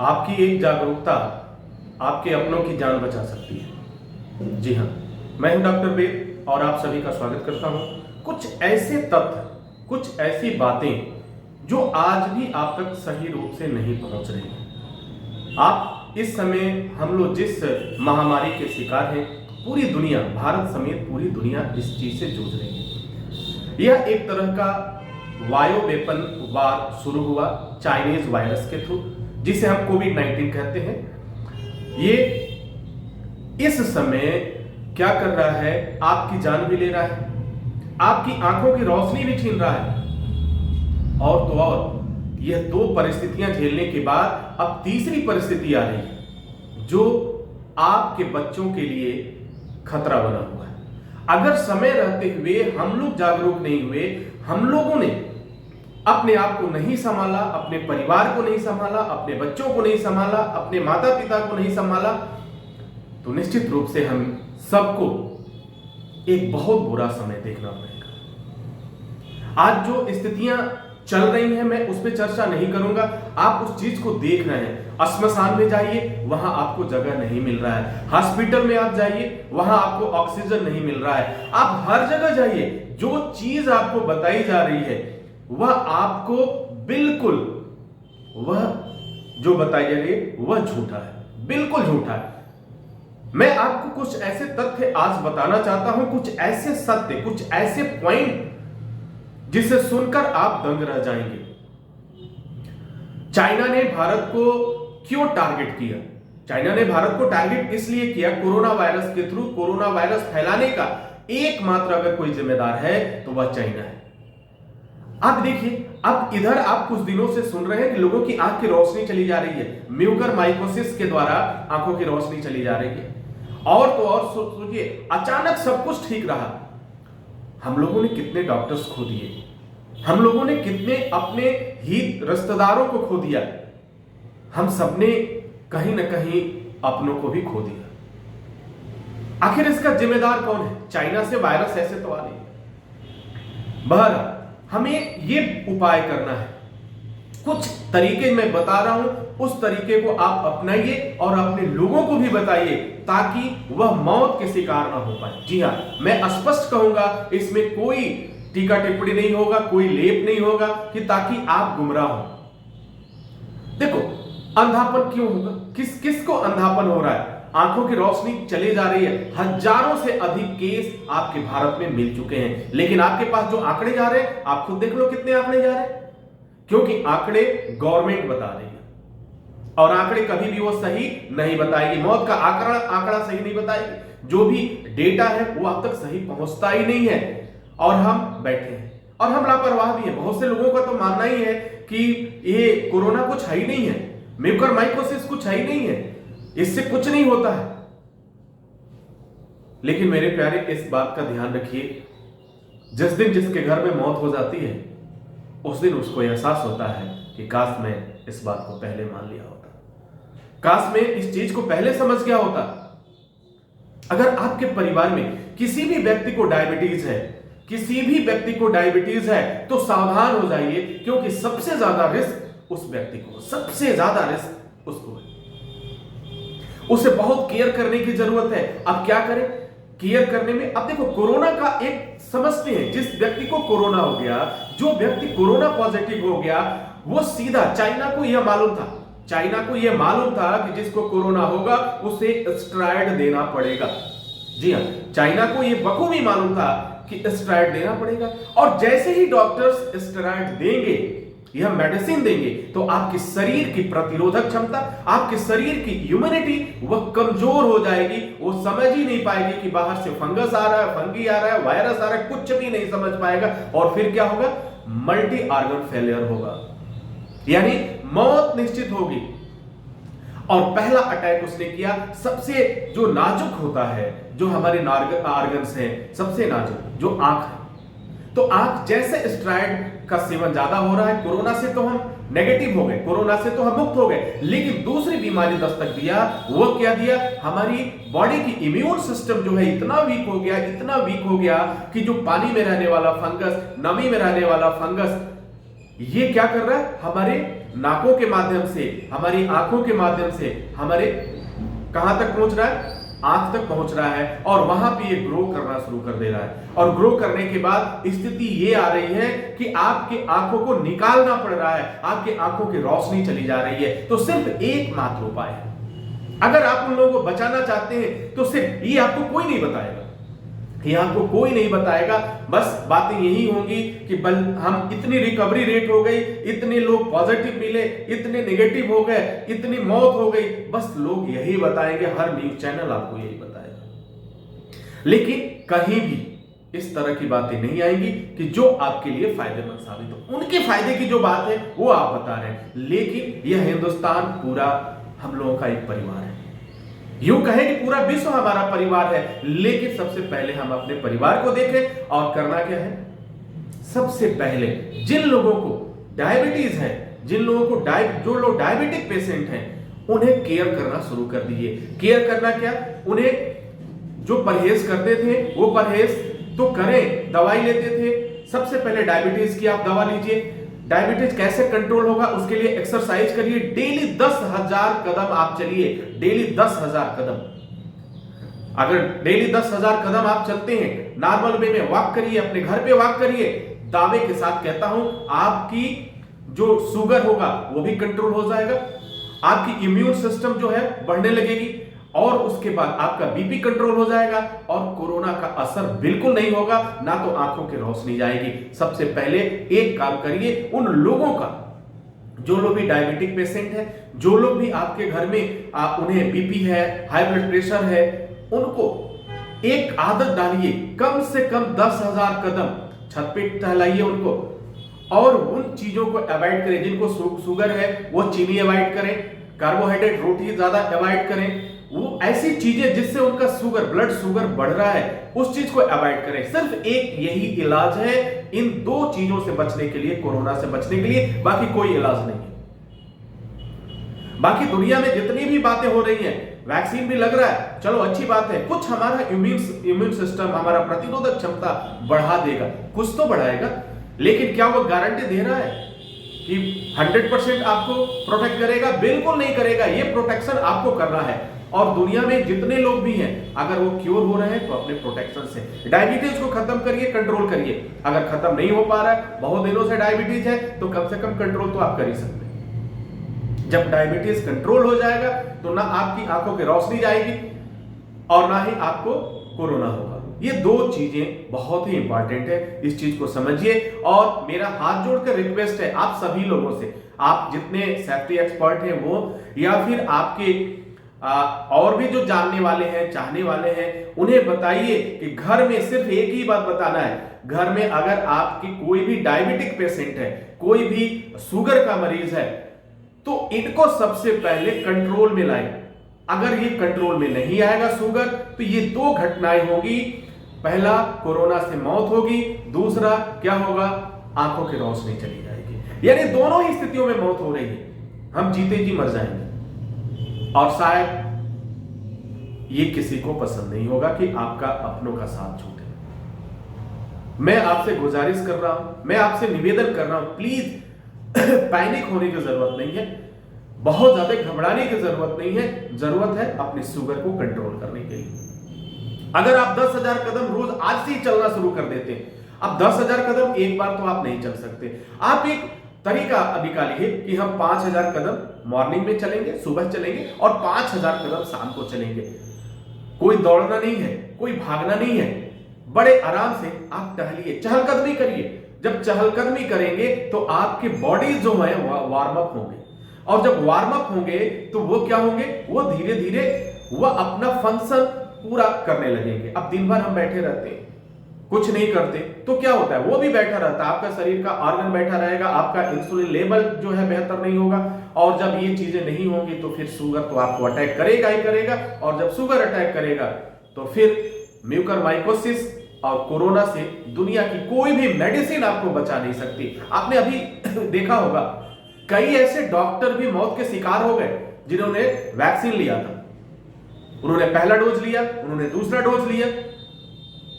आपकी एक जागरूकता आपके अपनों की जान बचा सकती है। जी हाँ, मैं हूं डॉक्टर वेद और आप सभी का स्वागत करता हूं। कुछ ऐसे तथ्य, कुछ ऐसी बातें जो आज भी आप तक सही रूप से नहीं पहुंच रही हैं। आप इस समय हम लोग जिस महामारी के शिकार हैं, पूरी दुनिया, भारत समेत पूरी दुनिया इस चीज से जूझ रही है। यह एक तरह का बायो वेपन वार शुरू हुआ चाइनीज वायरस के थ्रू, जिसे हम कोविड-19 कहते हैं। ये इस समय क्या कर रहा है, आपकी जान भी ले रहा है, आपकी आंखों की रोशनी भी छीन रहा है। और तो और यह दो परिस्थितियां झेलने के बाद अब तीसरी परिस्थिति आ रही है जो आपके बच्चों के लिए खतरा बना हुआ है। अगर समय रहते हुए हम लोग जागरूक नहीं हुए, हम लोगों ने अपने आप को नहीं संभाला, अपने परिवार को नहीं संभाला, अपने बच्चों को नहीं संभाला, अपने माता पिता को नहीं संभाला, तो निश्चित रूप से हम सबको एक बहुत बुरा समय देखना पड़ेगा। आज जो स्थितियां चल रही हैं, मैं उस पर चर्चा नहीं करूंगा। आप उस चीज को देख रहे हैं। श्मशान में जाइए, वहां आपको जगह नहीं मिल रहा है। हॉस्पिटल में आप जाइए, वहां आपको ऑक्सीजन नहीं मिल रहा है। आप हर जगह जाइए, जो चीज आपको बताई जा रही है वह आपको बिल्कुल, वह जो बताई जा रही है वह झूठा है, बिल्कुल झूठा है। मैं आपको कुछ ऐसे तथ्य आज बताना चाहता हूं, कुछ ऐसे सत्य, कुछ ऐसे पॉइंट जिसे सुनकर आप दंग रह जाएंगे। चाइना ने भारत को क्यों टारगेट किया? चाइना ने भारत को टारगेट इसलिए किया, कोरोना वायरस के थ्रू कोरोना वायरस फैलाने का एकमात्र अगर कोई जिम्मेदार है तो वह चाइना है। आप देखिए, अब इधर आप कुछ दिनों से सुन रहे हैं कि लोगों की आंख की रोशनी चली जा रही है, म्यूकरमाइकोसिस के द्वारा आंखों की रोशनी चली जा रही है। और तो और सोचिए, अचानक सब कुछ ठीक रहा। हम लोगों ने कितने डॉक्टर्स खो दिए, हम लोगों ने कितने अपने हित रिश्तेदारों को खो दिया, हम सबने कहीं ना कहीं अपनों को भी खो दिया। आखिर इसका जिम्मेदार कौन है? चाइना से वायरस ऐसे तो आ नहीं। बहरहाल हमें यह उपाय करना है। कुछ तरीके मैं बता रहा हूं, उस तरीके को आप अपनाइए और अपने लोगों को भी बताइए ताकि वह मौत के शिकार ना हो पाए। जी हां, मैं स्पष्ट कहूंगा, इसमें कोई टीका टिप्पणी नहीं होगा, कोई लेप नहीं होगा कि ताकि आप गुमराह हो। देखो, अंधापन क्यों होगा? किसको अंधापन हो रहा है? आंखों की रोशनी चली जा रही है। हजारों से अधिक केस आपके भारत में मिल चुके हैं, लेकिन आपके पास जो आंकड़े जा रहे हैं, आप खुद देख लो कितने आंकड़े जा रहे हैं, क्योंकि आंकड़े गवर्नमेंट बता रही है और आंकड़े कभी भी वो सही नहीं बताएगी। मौत का आंकड़ा सही नहीं बताएगी। जो भी डेटा है वो अब तक सही पहुंचता ही नहीं है और हम बैठे हैं और हम लापरवाह भी हैं। बहुत से लोगों का तो मानना ही है कि ये कोरोना कुछ है ही नहीं है, म्यूकरमाइकोसिस कुछ है ही नहीं है, इससे कुछ नहीं होता है। लेकिन मेरे प्यारे, इस बात का ध्यान रखिए, जिस दिन जिसके घर में मौत हो जाती है उस दिन उसको एहसास होता है कि काश मैं इस बात को पहले मान लिया होता, काश मैं इस चीज को पहले समझ गया होता। अगर आपके परिवार में किसी भी व्यक्ति को डायबिटीज है, किसी भी व्यक्ति को डायबिटीज है, तो सावधान हो जाइए, क्योंकि सबसे ज्यादा रिस्क उस व्यक्ति को, सबसे ज्यादा रिस्क उसको है। उसे बहुत केयर करने की जरूरत है। अब क्या करें केयर करने में? अब देखो, कोरोना का एक समझते हैं, जिस व्यक्ति को कोरोना हो गया, जो व्यक्ति कोरोना पॉजिटिव हो गया, वो सीधा, चाइना को यह मालूम था, चाइना को यह मालूम था कि जिसको कोरोना होगा उसे स्टेरॉइड देना पड़ेगा। जी हां, चाइना को यह बखूबी मालूम था कि स्टेरॉइड देना पड़ेगा। और जैसे ही डॉक्टर्स स्टेरॉइड देंगे, यह मेडिसिन देंगे, तो आपके शरीर की प्रतिरोधक क्षमता, आपके शरीर की इम्यूनिटी वह कमजोर हो जाएगी। वो समझ ही नहीं पाएगी कि बाहर से फंगस आ रहा है, फंगी आ रहा है, वायरस आ रहा है, कुछ भी नहीं समझ पाएगा। और फिर क्या होगा? मल्टी ऑर्गन फेलियर होगा, यानी मौत निश्चित होगी। और पहला अटैक उसने किया सबसे जो नाजुक होता है, जो हमारे ऑर्गन्स हैं, सबसे नाजुक जो आंख है। तो आंख, जैसे स्टेरॉइड का सेवन ज्यादा हो रहा है, कोरोना से तो हम नेगेटिव हो गए, कोरोना से तो हम मुक्त हो गए, लेकिन दूसरी बीमारी दस्तक दिया। वो क्या दिया? हमारी बॉडी की इम्यून सिस्टम जो है इतना वीक हो गया, इतना वीक हो गया कि जो पानी में रहने वाला फंगस, नमी में रहने वाला फंगस, ये क्या कर रहा है? हमारे नाकों के माध्यम से, हमारी आंखों के माध्यम से हमारे कहां तक पहुंच रहा है, आंख तक पहुंच रहा है, और वहां पे ये ग्रो करना शुरू कर दे रहा है। और ग्रो करने के बाद स्थिति ये आ रही है कि आपके आंखों को निकालना पड़ रहा है, आपके आंखों की रोशनी चली जा रही है। तो सिर्फ एकमात्र उपाय है, अगर आप उन लोगों को बचाना चाहते हैं तो सिर्फ ये आपको कोई नहीं बताएगा, ये आपको कोई नहीं बताएगा। बस बातें यही होंगी कि बल हम इतनी रिकवरी रेट हो गई, इतने लोग पॉजिटिव मिले, इतने नेगेटिव हो गए, इतनी मौत हो गई, बस लोग यही बताएंगे, हर न्यूज चैनल आपको यही बताएगा। लेकिन कहीं भी इस तरह की बातें नहीं आएंगी कि जो आपके लिए फायदेमंद साबित हो। उनके फायदे की जो बात है वो आप बता रहे हैं, लेकिन यह हिंदुस्तान पूरा हम लोगों का एक परिवार है। यूं कहें कि पूरा विश्व हमारा परिवार है, लेकिन सबसे पहले हम अपने परिवार को देखें। और करना क्या है, सबसे पहले जिन लोगों को डायबिटीज है, जिन लोगों को जो लोग डायबिटिक पेशेंट हैं, उन्हें केयर करना शुरू कर दीजिए। केयर करना क्या, उन्हें जो परहेज करते थे वो परहेज तो करें, दवाई लेते थे, सबसे पहले डायबिटीज की आप दवा लीजिए। डायबिटीज कैसे कंट्रोल होगा, उसके लिए एक्सरसाइज करिए, डेली 10,000 कदम आप चलिए, डेली 10,000 कदम। अगर डेली 10,000 कदम आप चलते हैं, नॉर्मल वे में वॉक करिए, अपने घर पे वॉक करिए, दावे के साथ कहता हूं आपकी जो शुगर होगा वो भी कंट्रोल हो जाएगा, आपकी इम्यून सिस्टम जो है बढ़ने लगेगी, और उसके बाद आपका बीपी कंट्रोल हो जाएगा, और कोरोना का असर बिल्कुल नहीं होगा, ना तो आंखों की रोशनी जाएगी। सबसे पहले एक काम करिए, उन लोगों का जो लोग भी डायबिटिक पेशेंट है, जो लोग भी आपके घर में उन्हें बीपी है, हाई ब्लड प्रेशर है, उनको एक आदत डालिए, कम से कम 10,000 कदम छत पे टहलाइए उनको, और उन चीजों को अवॉइड करें। जिनको शुगर है वो चीनी अवॉइड करें, कार्बोहाइड्रेट रोटी ज्यादा अवॉइड करें, वो ऐसी चीजें जिससे उनका शुगर, ब्लड शुगर बढ़ रहा है, उस चीज को अवॉइड करें। सिर्फ एक यही इलाज है इन दो चीजों से बचने के लिए, कोरोना से बचने के लिए, बाकी कोई इलाज नहीं है। बाकी दुनिया में जितनी भी बातें हो रही हैं, वैक्सीन भी लग रहा है, चलो अच्छी बात है, कुछ हमारा इम्यून सिस्टम, हमारा प्रतिरोधक क्षमता बढ़ा देगा, कुछ तो बढ़ाएगा, लेकिन क्या वो गारंटी दे रहा है कि 100% आपको प्रोटेक्ट करेगा? बिल्कुल नहीं करेगा। ये प्रोटेक्शन आपको करना है। और दुनिया में जितने लोग भी हैं, अगर वो क्योर हो रहे हैं तो अपने प्रोटेक्शन से डायबिटीज को खत्म करिए, कंट्रोल करिए। अगर खत्म नहीं हो पा रहा है, बहुत दिनों से डायबिटीज है, तो कम से कम कंट्रोल तो आप कर ही सकते हैं। जब डायबिटीज कंट्रोल हो जाएगा तो ना आपकी आंखों की रोशनी जाएगी और ना ही आपको कोरोना होगा। ये दो चीजें बहुत ही इंपॉर्टेंट है, इस चीज को समझिए। और मेरा हाथ जोड़कर रिक्वेस्ट है आप सभी लोगों से, आप जितने सेफ्टी एक्सपर्ट हैं वो, या फिर आपके और भी जो जानने वाले हैं, चाहने वाले हैं, उन्हें बताइए कि घर में सिर्फ एक ही बात बताना है, घर में अगर आपकी कोई भी डायबिटिक पेशेंट है, कोई भी शुगर का मरीज है, तो इनको सबसे पहले कंट्रोल में लाएं। अगर ये कंट्रोल में नहीं आएगा शुगर, तो ये दो घटनाएं होगी, पहला कोरोना से मौत होगी, दूसरा क्या होगा, आंखों की रोशनी चली जाएगी। यानी दोनों ही स्थितियों में मौत हो रही है, हम जीते जी मर जाएंगे। और शायद ये किसी को पसंद नहीं होगा कि आपका अपनों का साथ छूटे। मैं आपसे गुजारिश कर रहा हूं, मैं आपसे निवेदन कर रहा हूं, प्लीज पैनिक होने की जरूरत नहीं है, बहुत ज्यादा घबराने की जरूरत नहीं है। जरूरत है अपने शुगर को कंट्रोल करने के लिए। अगर आप 10,000 कदम रोज आज से ही चलना शुरू कर देते हैं, अब 10,000 कदम एक बार तो आप नहीं चल सकते, आप एक तरीका निकालिए कि हम 5,000 कदम मॉर्निंग में चलेंगे, सुबह चलेंगे, और 5,000 कदम शाम को चलेंगे। कोई दौड़ना नहीं है, कोई भागना नहीं है, बड़े आराम से आप टहलिए, चहलकदमी करिए। जब चहलकदमी करेंगे तो आपकी बॉडी जो है वार्म अप होंगे, और जब वार्म अप होंगे तो वो क्या होंगे, वो धीरे धीरे वह अपना फंक्शन पूरा करने लगेंगे। अब दिन भर हम बैठे रहते हैं, कुछ नहीं करते, तो क्या होता है, वो भी बैठा रहता है, आपका शरीर का ऑर्गन बैठा रहेगा, आपका इंसुलिन लेवल जो है बेहतर नहीं होगा, और जब ये चीजें नहीं होंगी तो फिर शुगर तो आपको अटैक करेगा ही करेगा। और जब शुगर अटैक करेगा तो फिर म्यूकरमाइकोसिस और कोरोना से दुनिया की कोई भी मेडिसिन आपको बचा नहीं सकती। आपने अभी देखा होगा कई ऐसे डॉक्टर भी मौत के शिकार हो गए जिन्होंने वैक्सीन लिया था, उन्होंने पहला डोज लिया, उन्होंने दूसरा डोज लिया,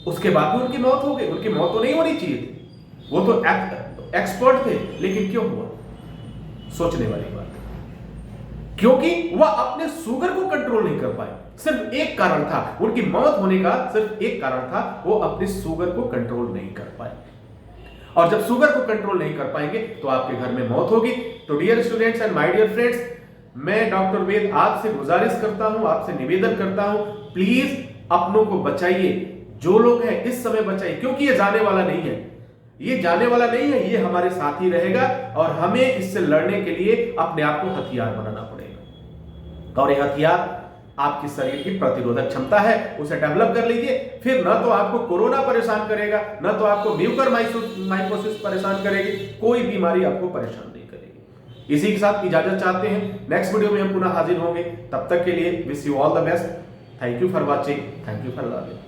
उसके बाद भी उनकी मौत हो गई। उनकी मौत तो नहीं होनी चाहिए थी, वो तो एक्सपर्ट थे, लेकिन क्यों हुआ? सोचने वाली बात है, क्योंकि वह अपने शुगर को कंट्रोल नहीं कर पाए। सिर्फ एक कारण था, उनकी मौत होने का सिर्फ एक कारण था, वो अपने शुगर को कंट्रोल नहीं कर पाए। और जब शुगर को कंट्रोल नहीं कर पाएंगे तो आपके घर में मौत होगी। तो dear students and my dear friends, मैं डॉक्टर वेद आपसे गुजारिश करता हूं, आपसे निवेदन करता हूं, प्लीज अपनों को बचाइए। जो लोग हैं इस समय बचाइए, क्योंकि ये जाने वाला नहीं है, ये जाने वाला नहीं है, ये हमारे साथ ही रहेगा और हमें इससे लड़ने के लिए अपने आप को हथियार बनाना पड़ेगा। और ये हथियार आपके शरीर की प्रतिरोधक क्षमता है, उसे डेवलप कर लीजिए। फिर न तो आपको कोरोना परेशान करेगा, न तो आपको म्यूकरमाइकोसिस परेशान करेगी, कोई बीमारी आपको परेशान नहीं करेगी। इसी के साथ इजाजत चाहते हैं, नेक्स्ट वीडियो में हम पुनः हाजिर होंगे। तब तक के लिए wish you all the best. Thank you for watching, thank you for learning.